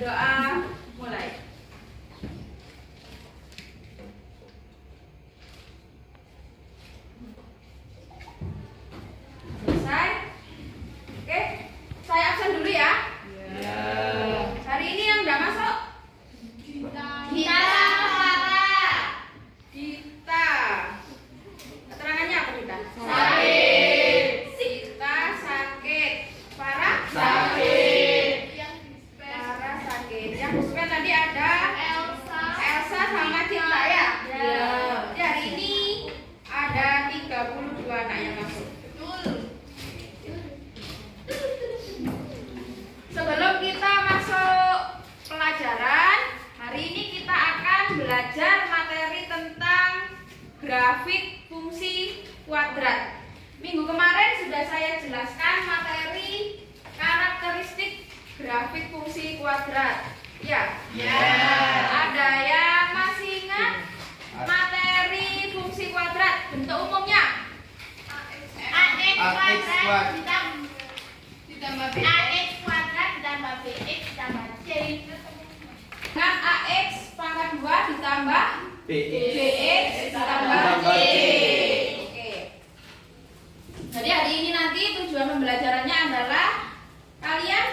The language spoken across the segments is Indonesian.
Berdoa mulai. Selesai? Oke, saya absen dulu ya. Hari ini yang udah masuk? Gita. Keterangannya apa Gita? Sakit. Gita sakit. Farah? Sakit. Farah sakit. Yang dispen tadi ada Elsa sama Cinta ya? Ya. Jadi hari ini ada 32 anak yang masuk. Sebelum kita masuk pelajaran, hari ini kita akan belajar materi tentang grafik fungsi kuadrat. Minggu kemarin sudah saya jelaskan materi karakteristik grafik fungsi kuadrat. Ya. Ada yang masih ingat materi fungsi kuadrat? Bentuk umumnya AX kuadrat ditambah B. AX kuadrat ditambah BX ditambah C. Dengan AX pangkat 2 ditambah BX ditambah C. Oke. Jadi hari ini nanti tujuan pembelajarannya adalah kalian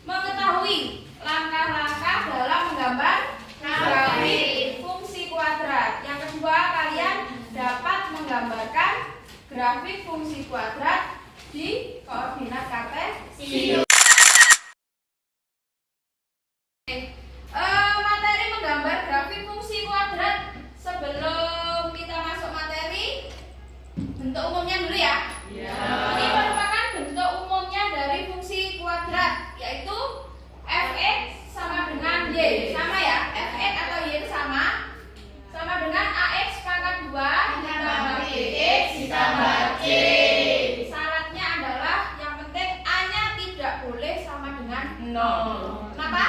mengetahui langkah-langkah dalam menggambar grafik fungsi kuadrat. Yang kedua, kalian dapat menggambarkan grafik fungsi kuadrat di koordinat kartesius. Materi menggambar grafik fungsi kuadrat. Sebelum kita masuk materi, bentuk umumnya dulu ya. Ini merupakan bentuk umumnya dari fungsi kuadrat, yaitu fx sama dengan y. Sama ya, fx atau y itu sama dengan ax pangkat 2 ditambah bx ditambah c. Syaratnya adalah yang penting a-nya tidak boleh sama dengan 0. Kenapa?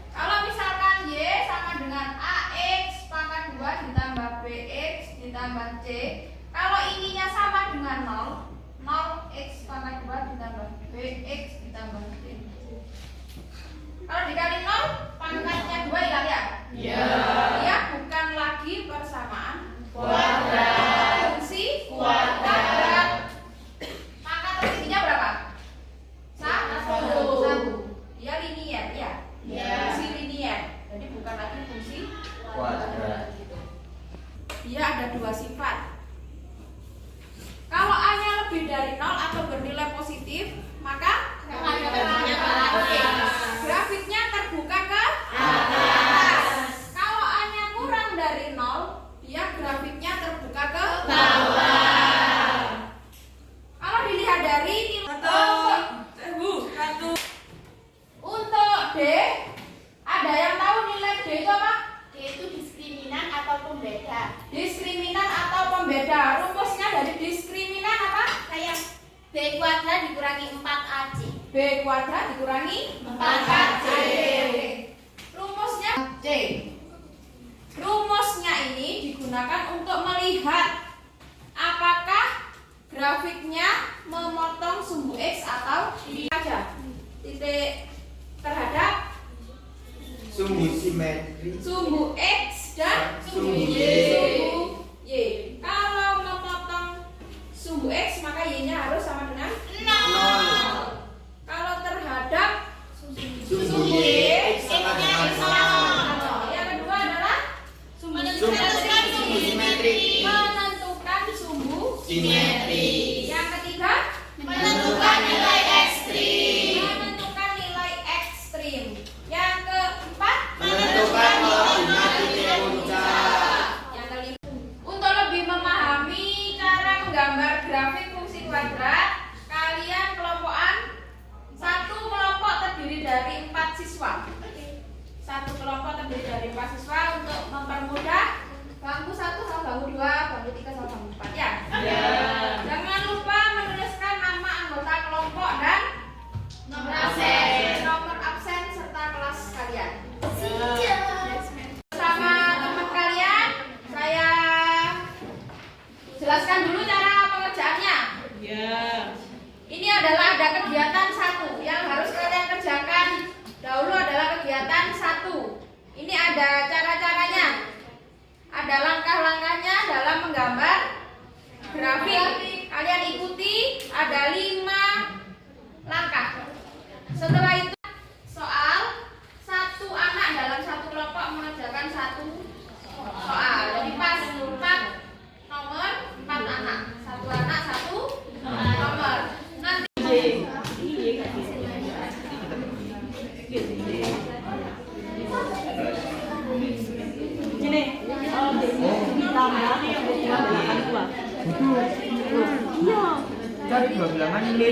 Kalau misalkan y sama dengan ax pangkat 2 ditambah bx ditambah c, kalau ininya sama dengan 0x pangkat 2 ditambah bx ditambah c. Kalau dikali 0, pangkatnya 2 hilang ya? Ya, bukan lagi persamaan Kuadrat. fungsi kuadrat. Pangkat tertingginya berapa? 1. Dia linier ya? Fungsi linier. Jadi bukan lagi fungsi Kuadrat. Dia ada 2 sifat. Kalau A-nya lebih dari 0 atau bernilai positif, maka Oke. Grafiknya terbuka ke atas. Kalau A-nya kurang dari 0, dia grafiknya terbuka ke bawah. Kalau dilihat dari nilai untuk D, ada yang tahu nilai D itu apa? Yaitu diskriminan atau pembeda. Diskriminan atau pembeda. Rumusnya dari diskriminan apa? Kayak B kuadrat dikurangi 4AC. B kuadrat dikurangi 4AC. Rumusnya C. Rumusnya ini digunakan untuk melihat apakah grafiknya memotong sumbu X atau aja. Titik terhadap Sumbu simetri. sumbu X dan Sumbu Y. Sumbu Y. Kalau memotong sumbu X maka Y-nya harus sama dengan 0. Kalau terhadap Sumbu Y sama dengan 0. Yang kedua adalah Menentukan sumbu simetri. menentukan sumbu Simetri. Yang ketiga, Menentukan nilai ekstrim. menentukan nilai ekstrim. Yang keempat, Menentukan koordinat titik puncak. yang kelima. Untuk lebih memahami cara menggambar grafik fungsi kuadrat, kalian kelompokan. Satu kelompok terdiri dari 4 siswa. Satu kelompok terdiri dari 4 siswa untuk mempermudah. Bangku 1 sama bangku 2, bangku 3 sama bangku 4 ya. Jangan lupa menuliskan nama anggota kelompok dan Nomor absen. nomor absen serta kelas kalian. Bersama teman kalian, saya jelaskan dulu cara pengerjaannya. Ini Ini adalah ada kegiatan satu yang harus kalian kerjakan. Dahulu adalah kegiatan satu. Ini ada cara-caranya, ada langkah-langkahnya dalam menggambar grafik. Kalian ikuti, ada 5 langkah. Setelah itu soal, satu anak dalam satu kelompok mengerjakan satu soal. Jadi pas 4 nomor 4 anak, satu anak satu nomor. Nanti Cari 2 bilangan ini.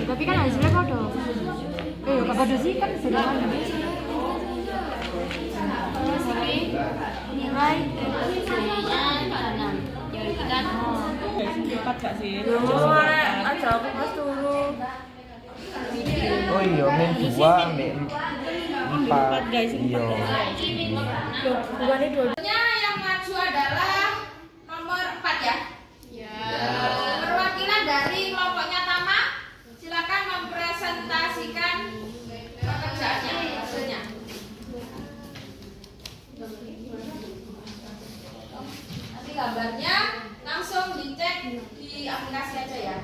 Tapi kan hasilnya podo. Gak podo sih kan beda kan. Nilai kan 4 gak sih? aja aku pas turun. Oh iya, men 2 men 4 guys. Iya. Bukannya dua. yang maju adalah nomor 4 ya. Perwakilan dari kelompoknya Tama, silakan mempresentasikan pekerjaannya hasilnya. Nanti gambarnya langsung dicek di aplikasi aja ya.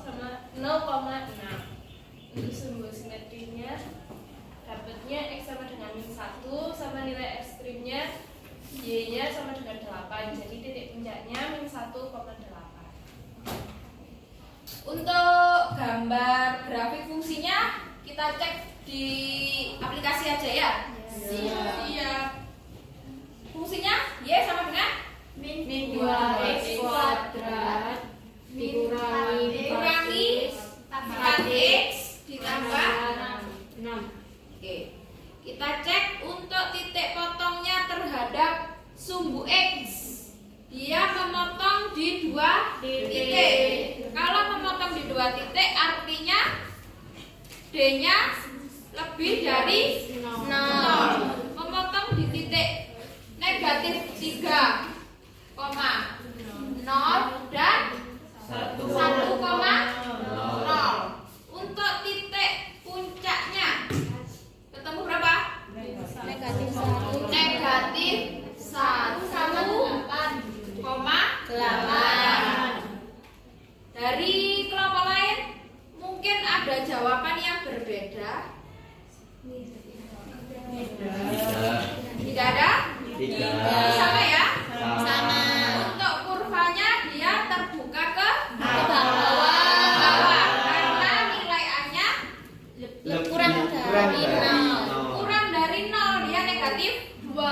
sama 0,6. Untuk sumbu simetrinya dapatnya X sama dengan min 1 sama nilai ekstrimnya Y nya sama dengan 8. Jadi titik puncaknya min 1,8. Untuk gambar grafik fungsinya kita cek di aplikasi aja ya. Siap. Fungsinya Y sama dengan min 2x kuadrat dikurangi 4x ditambah 6. Oke. Kita cek untuk titik potongnya terhadap sumbu X. Dia memotong di 2 titik. Kalau memotong di 2 titik artinya D-nya lebih dari 0. Memotong di titik negatif 3,0 dan 1,0. Untuk titik puncaknya ketemu berapa? Negatif 1,8. Dari kelompok lain mungkin ada jawaban yang berbeda. Tidak ada? Sama ya? Sama. Untuk kurvanya dia terbuka ke bawah. Karena nilai A-nya Kurang dari 0. kurang dari 0, dia negatif 2.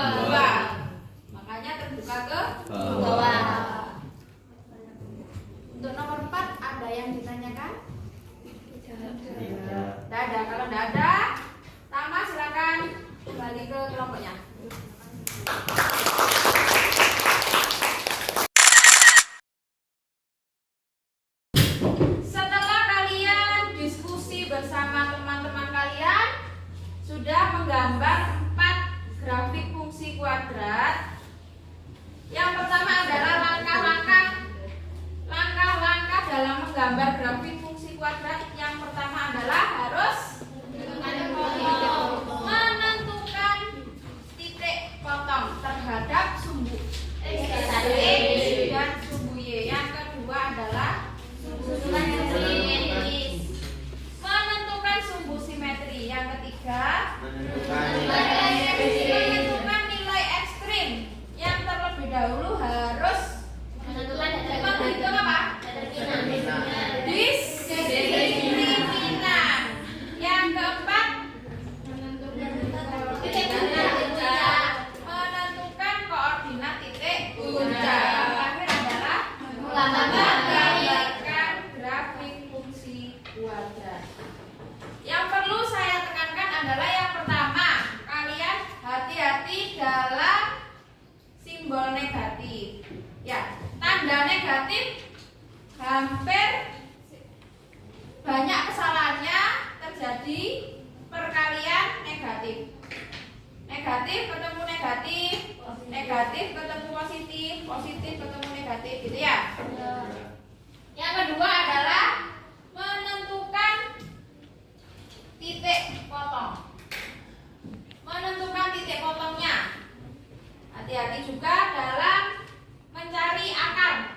Makanya terbuka ke Bawah. Untuk nomor 4 ada yang ditanyakan? Tidak ada. Kalau tidak ada, Tama silakan kembali ke kelompoknya. Setelah kalian diskusi bersama teman-teman kalian sudah menggambar 4 grafik fungsi kuadrat. Yang pertama adalah langkah-langkah dalam menggambar grafik fungsi kuadrat. Yang pertama adalah harus menentukan titik potong terhadap sumbu X dan sumbu Y. Yang kedua adalah menentukan sumbu simetri. Yang ketiga menentukan nilai ekstrim. Yang terlebih dahulu harus menghitung apa? Diskriminan. Yang keempat menentukan koordinat titik puncak. Yang terakhir adalah menggambarkan grafik fungsi kuadrat. Yang perlu saya tekankan adalah yang pertama, kalian hati-hati dalam simbol negatif. Ya, tanda negatif hampir banyak kesalahannya terjadi perkalian negatif. Negatif ketemu negatif, negatif ketemu positif, positif ketemu negatif, gitu ya. Yang kedua adalah menentukan titik potong. Menentukan titik potongnya. Hati-hati juga dalam mencari akar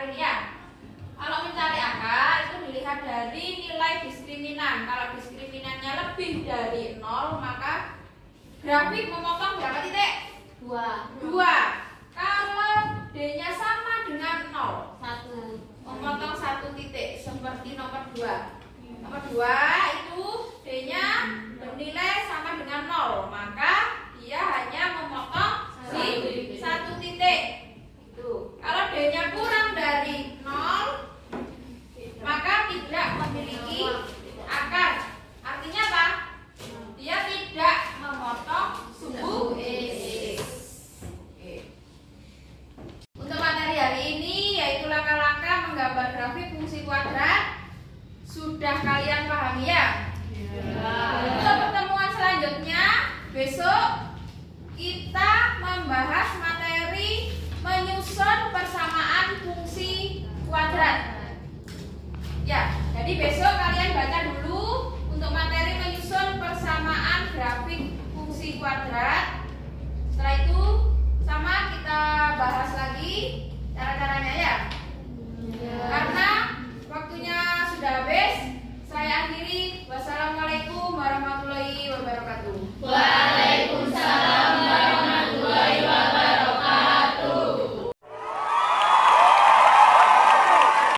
ini ya. Kalau mencari akar itu dilihat dari nilai diskriminan. Kalau diskriminannya lebih dari 0, maka grafik memotong berapa titik? 2. Kalau D-nya sama dengan 0, 1. memotong 1 titik seperti nomor 2. Nomor 2 itu D-nya bernilai sama dengan 0, maka dia hanya memotong di 1 titik. Kalau D-nya kurang dari 0, maka tidak memiliki akar. Artinya apa? Dia tidak memotong sumbu X. Untuk materi hari ini yaitu langkah-langkah menggambar grafik fungsi kuadrat. Sudah kalian pahami ya? Untuk pertemuan selanjutnya besok kita membahas materi menyusun persamaan fungsi kuadrat. Ya, jadi besok kalian baca dulu untuk materi menyusun persamaan grafik fungsi kuadrat.